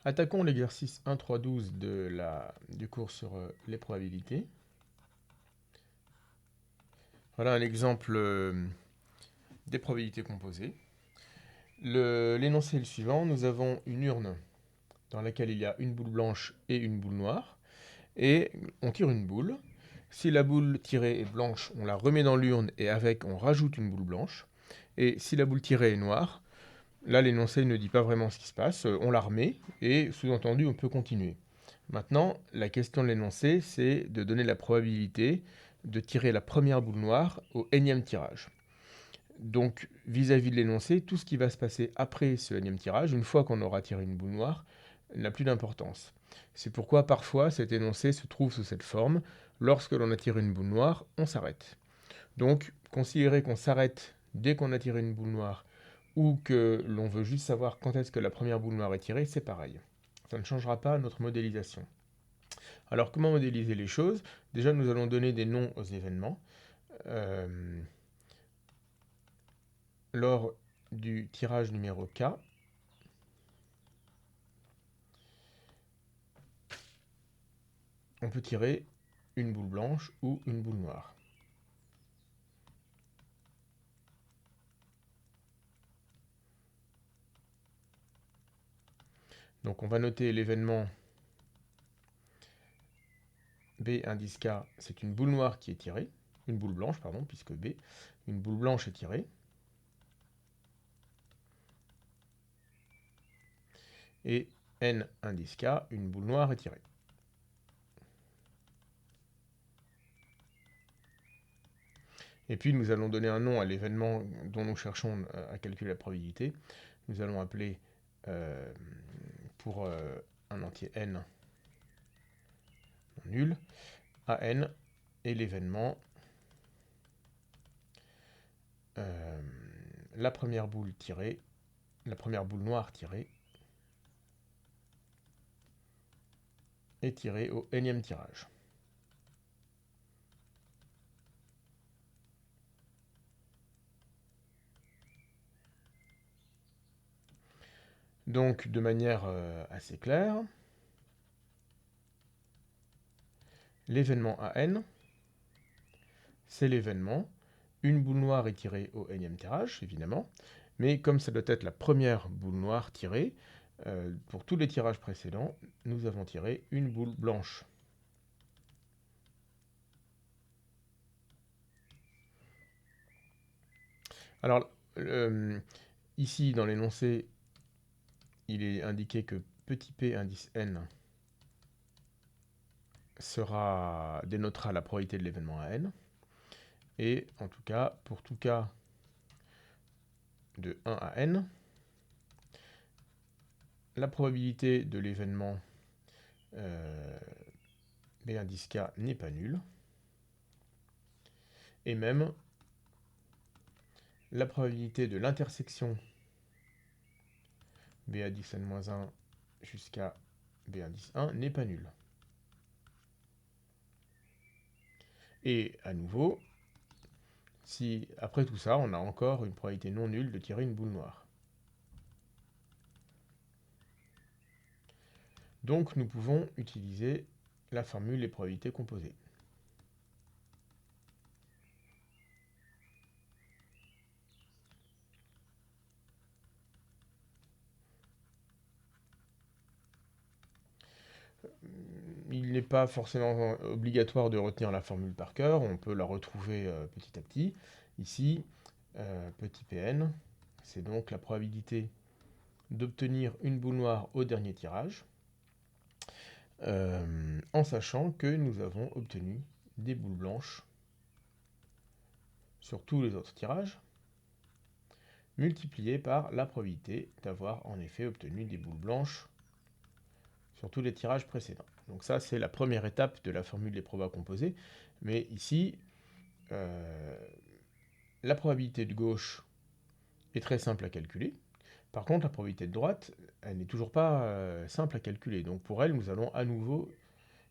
Attaquons l'exercice 1.3.12 du cours sur les probabilités. Voilà un exemple des probabilités composées. L'énoncé est le suivant. Nous avons une urne dans laquelle il y a une boule blanche et une boule noire. Et on tire une boule. Si la boule tirée est blanche, on la remet dans l'urne et avec, on rajoute une boule blanche. Et si la boule tirée est noire, là l'énoncé ne dit pas vraiment ce qui se passe, on la remet et sous-entendu on peut continuer. Maintenant, la question de l'énoncé, c'est de donner la probabilité de tirer la première boule noire au énième tirage. Donc, vis-à-vis de l'énoncé, tout ce qui va se passer après ce énième tirage, une fois qu'on aura tiré une boule noire, n'a plus d'importance. C'est pourquoi parfois cet énoncé se trouve sous cette forme. Lorsque l'on a tiré une boule noire, on s'arrête. Donc, considérer qu'on s'arrête dès qu'on a tiré une boule noire ou que l'on veut juste savoir quand est-ce que la première boule noire est tirée, c'est pareil. Ça ne changera pas notre modélisation. Alors, comment modéliser les choses? Déjà, nous allons donner des noms aux événements. Lors du tirage numéro K, on peut tirer une boule blanche ou une boule noire. Donc on va noter l'événement B indice K, c'est une boule noire qui est tirée, une boule blanche, pardon, puisque B, une boule blanche est tirée. Et N indice K, une boule noire est tirée. Et puis nous allons donner un nom à l'événement dont nous cherchons à calculer la probabilité. Nous allons appeler pour un entier n non nul, AN, et l'événement la première boule noire tirée est tirée au énième tirage. Donc, de manière assez claire, l'événement AN, c'est l'événement. Une boule noire est tirée au énième tirage, évidemment, mais comme ça doit être la première boule noire tirée, pour tous les tirages précédents, nous avons tiré une boule blanche. Alors, ici, dans l'énoncé, il est indiqué que petit p indice n dénotera la probabilité de l'événement à n. Et en tout cas, pour tout cas de 1 à n, la probabilité de l'événement B indice K n'est pas nulle. Et même la probabilité de l'intersection B indice n-1 jusqu'à B indice 1 n'est pas nulle. Et à nouveau, si après tout ça, on a encore une probabilité non nulle de tirer une boule noire. Donc nous pouvons utiliser la formule des probabilités composées. Il n'est pas forcément obligatoire de retenir la formule par cœur, on peut la retrouver petit à petit. Ici, petit pn, c'est donc la probabilité d'obtenir une boule noire au dernier tirage, en sachant que nous avons obtenu des boules blanches sur tous les autres tirages, multiplié par la probabilité d'avoir en effet obtenu des boules blanches sur tous les tirages précédents. Donc ça, c'est la première étape de la formule des probas composées. Mais ici, la probabilité de gauche est très simple à calculer. Par contre, la probabilité de droite, elle n'est toujours pas simple à calculer. Donc pour elle, nous allons à nouveau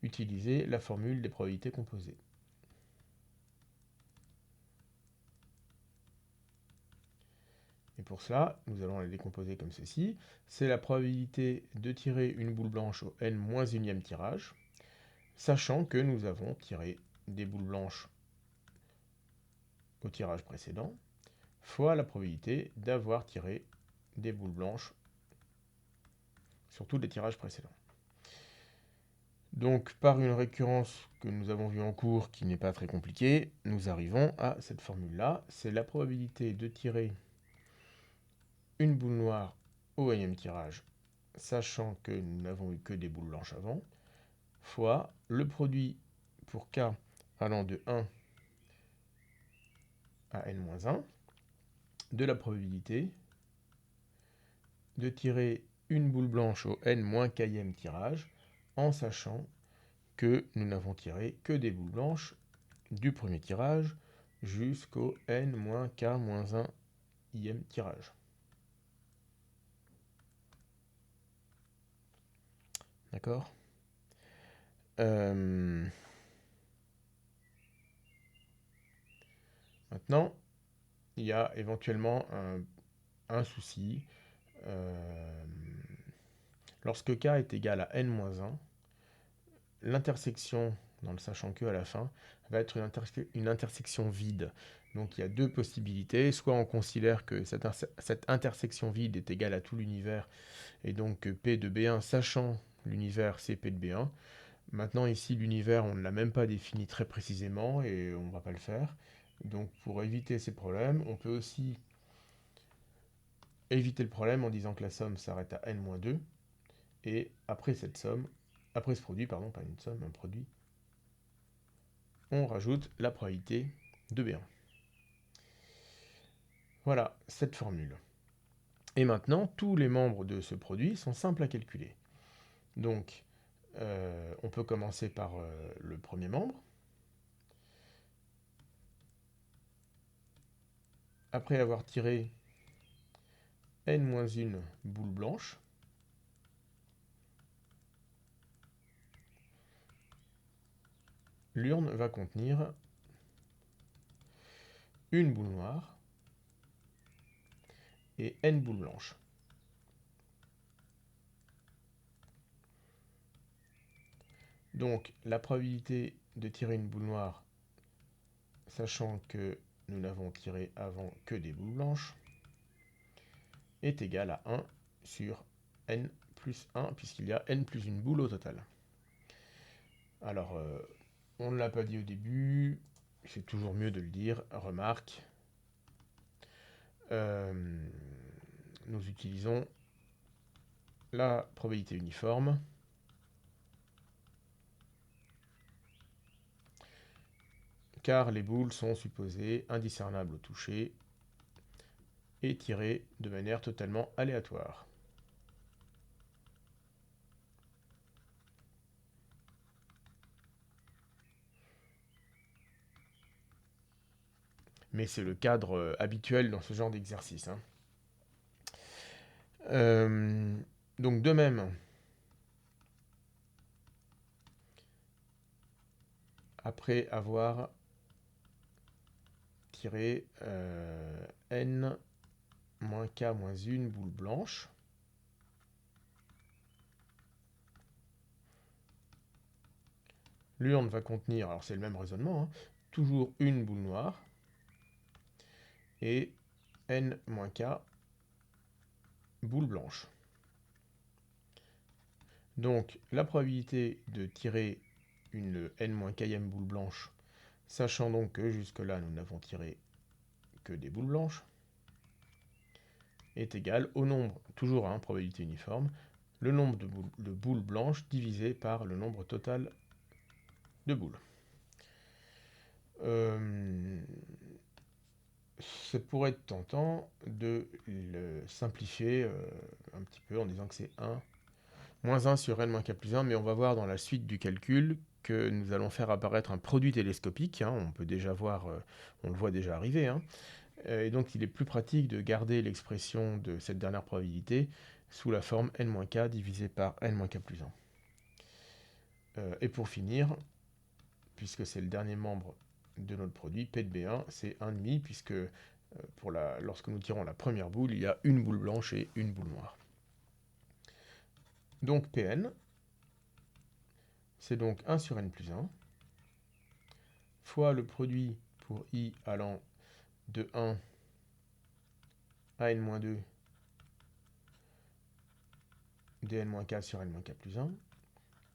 utiliser la formule des probabilités composées. Et pour cela, nous allons les décomposer comme ceci. C'est la probabilité de tirer une boule blanche au n-1e tirage, sachant que nous avons tiré des boules blanches au tirage précédent, fois la probabilité d'avoir tiré des boules blanches sur tous les tirages précédents. Donc, par une récurrence que nous avons vue en cours, qui n'est pas très compliquée, nous arrivons à cette formule-là. C'est la probabilité de tirer une boule noire au énième tirage, sachant que nous n'avons eu que des boules blanches avant, fois le produit pour k allant de 1 à n-1 de la probabilité de tirer une boule blanche au n-kème tirage, en sachant que nous n'avons tiré que des boules blanches du premier tirage jusqu'au n-k-1e tirage. D'accord. Maintenant, il y a éventuellement un souci. Lorsque k est égal à n-1, l'intersection, dans le sachant que à la fin, va être une intersection vide. Donc il y a deux possibilités. Soit on considère que cette intersection vide est égale à tout l'univers, et donc que P de B1, sachant l'univers, c'est P de B1. Maintenant ici, l'univers, on ne l'a même pas défini très précisément, et on ne va pas le faire. Donc pour éviter ces problèmes, on peut aussi éviter le problème en disant que la somme s'arrête à n-2, et après cette somme, après ce produit, pardon, pas une somme, un produit, on rajoute la probabilité de B1. Voilà cette formule. Et maintenant, tous les membres de ce produit sont simples à calculer. Donc, on peut commencer par le premier membre. Après avoir tiré n-1 boule blanche, l'urne va contenir une boule noire et n boules blanches. Donc, la probabilité de tirer une boule noire, sachant que nous n'avons tiré avant que des boules blanches, est égale à 1 sur n plus 1, puisqu'il y a n plus une boule au total. Alors, on ne l'a pas dit au début, c'est toujours mieux de le dire. Remarque, nous utilisons la probabilité uniforme, car les boules sont supposées indiscernables au toucher et tirées de manière totalement aléatoire. Mais c'est le cadre habituel dans ce genre d'exercice. Donc de même, après avoir tiré n-k-1 boule blanche, l'urne va contenir, alors c'est le même raisonnement, toujours une boule noire, et n-k boule blanche. Donc la probabilité de tirer une n-kème boule blanche, sachant donc que jusque-là nous n'avons tiré que des boules blanches, est égale au nombre, toujours probabilité uniforme, le nombre de boules blanches divisé par le nombre total de boules. Ça pourrait être tentant de le simplifier un petit peu en disant que c'est 1 moins 1 sur n moins k plus 1, mais on va voir dans la suite du calcul que nous allons faire apparaître un produit télescopique. On peut déjà voir, on le voit déjà arriver. Et donc il est plus pratique de garder l'expression de cette dernière probabilité sous la forme n-k divisé par n-k plus 1. Et pour finir, puisque c'est le dernier membre de notre produit, P de B1, c'est 1,5, puisque lorsque nous tirons la première boule, il y a une boule blanche et une boule noire. Donc Pn, c'est donc 1 sur n plus 1, fois le produit pour i allant de 1 à n-2 dn-k sur n-k plus 1,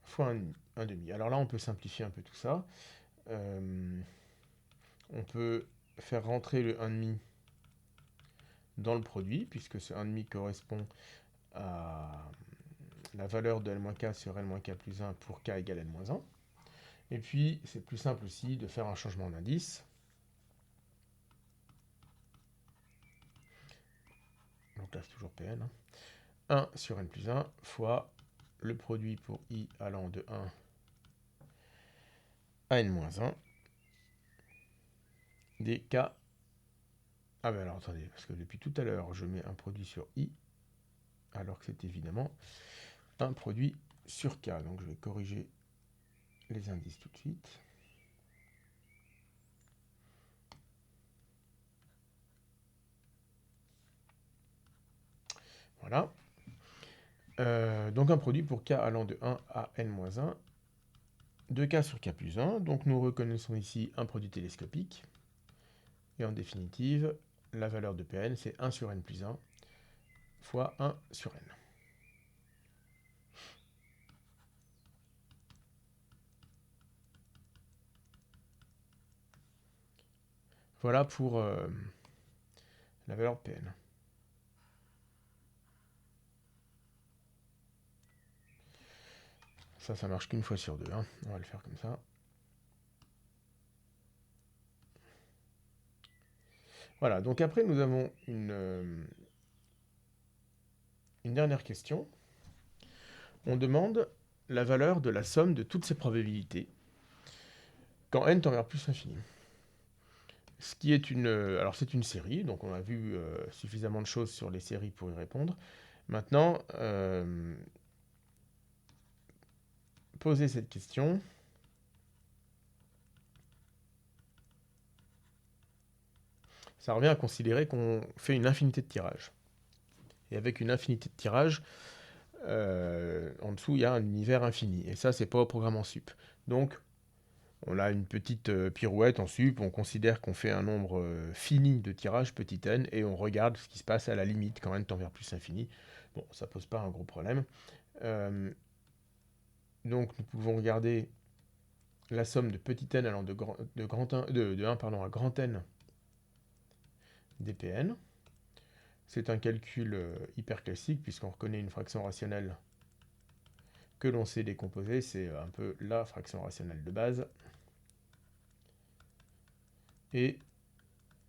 fois 1 demi. Alors là, on peut simplifier un peu tout ça. On peut faire rentrer le 1 demi dans le produit, puisque ce 1 demi correspond à la valeur de n-k sur n-k plus 1 pour k égale n-1. Et puis, c'est plus simple aussi de faire un changement d'indice. Donc là, c'est toujours Pn. 1 sur n plus 1 fois le produit pour i allant de 1 à n-1 des k. Ah ben alors attendez, parce que depuis tout à l'heure, je mets un produit sur i, alors que c'est évidemment un produit sur k. Donc je vais corriger les indices tout de suite. Voilà. Donc un produit pour k allant de 1 à n-1, de k sur k plus 1. Donc nous reconnaissons ici un produit télescopique. Et en définitive, la valeur de Pn, c'est 1 sur n plus 1 fois 1 sur n. Voilà pour la valeur de Pn. Ça marche qu'une fois sur deux. Hein. On va le faire comme ça. Voilà, donc après nous avons une dernière question. On demande la valeur de la somme de toutes ces probabilités quand n tend vers plus l'infini. Ce qui est alors c'est une série, donc on a vu suffisamment de choses sur les séries pour y répondre. Maintenant, poser cette question. Ça revient à considérer qu'on fait une infinité de tirages. Et avec une infinité de tirages, en dessous, il y a un univers infini. Et ça, c'est pas au programme en sup. Donc, on a une petite pirouette en sup, on considère qu'on fait un nombre fini de tirages, petit n, et on regarde ce qui se passe à la limite quand n tend vers plus infini. Bon, ça pose pas un gros problème. Donc, nous pouvons regarder la somme de petit n allant de 1 à grand n des Pn. C'est un calcul hyper classique, puisqu'on reconnaît une fraction rationnelle que l'on sait décomposer. C'est un peu la fraction rationnelle de base. Et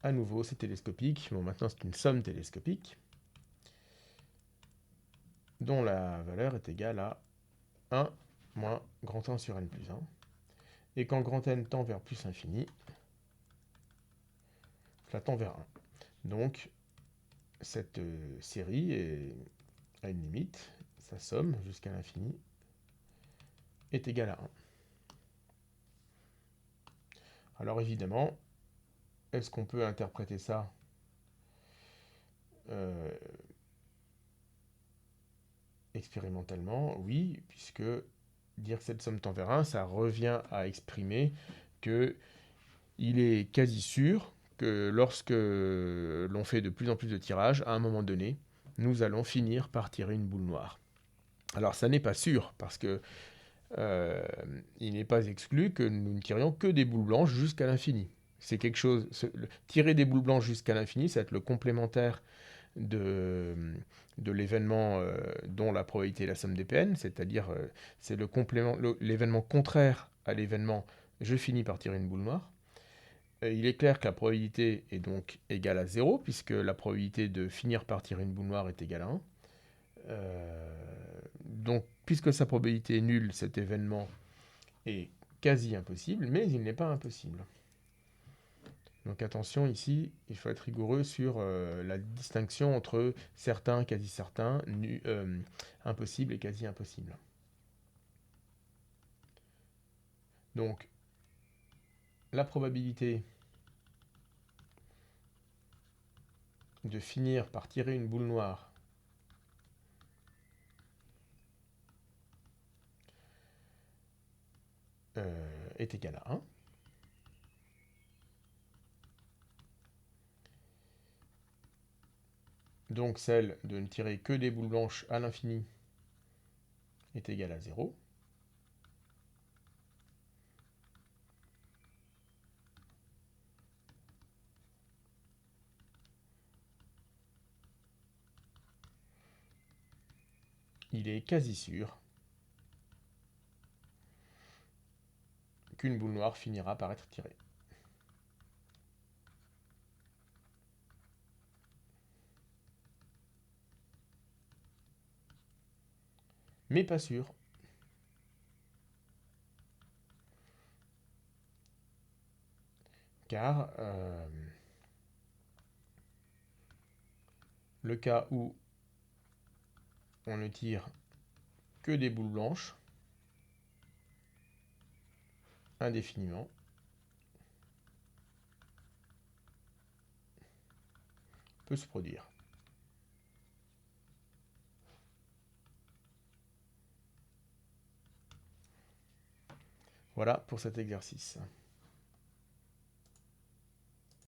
à nouveau, c'est télescopique. Bon, maintenant, c'est une somme télescopique dont la valeur est égale à 1 moins grand N sur n plus 1. Et quand grand N tend vers plus infini, ça tend vers 1. Donc, cette série a une limite, sa somme jusqu'à l'infini est égale à 1. Alors évidemment, est-ce qu'on peut interpréter ça expérimentalement? Oui, puisque dire que cette somme tend vers 1, ça revient à exprimer que il est quasi sûr que lorsque l'on fait de plus en plus de tirages, à un moment donné, nous allons finir par tirer une boule noire. Alors ça n'est pas sûr, parce que il n'est pas exclu que nous ne tirions que des boules blanches jusqu'à l'infini. C'est quelque chose. Tirer des boules blanches jusqu'à l'infini, ça va être le complémentaire de l'événement dont la probabilité est la somme des Pn, c'est-à-dire c'est l'événement contraire à l'événement je finis par tirer une boule noire. Il est clair que la probabilité est donc égale à 0, puisque la probabilité de finir par tirer une boule noire est égale à 1. Donc, puisque sa probabilité est nulle, cet événement est quasi impossible, mais il n'est pas impossible. Donc attention ici, il faut être rigoureux sur la distinction entre certain, quasi certain, impossible et quasi impossible. Donc, la probabilité de finir par tirer une boule noire est égal à 1. Donc celle de ne tirer que des boules blanches à l'infini est égale à 0. Il est quasi sûr qu'une boule noire finira par être tirée. Mais pas sûr. Car le cas où on ne tire que des boules blanches indéfiniment peut se produire. Voilà pour cet exercice.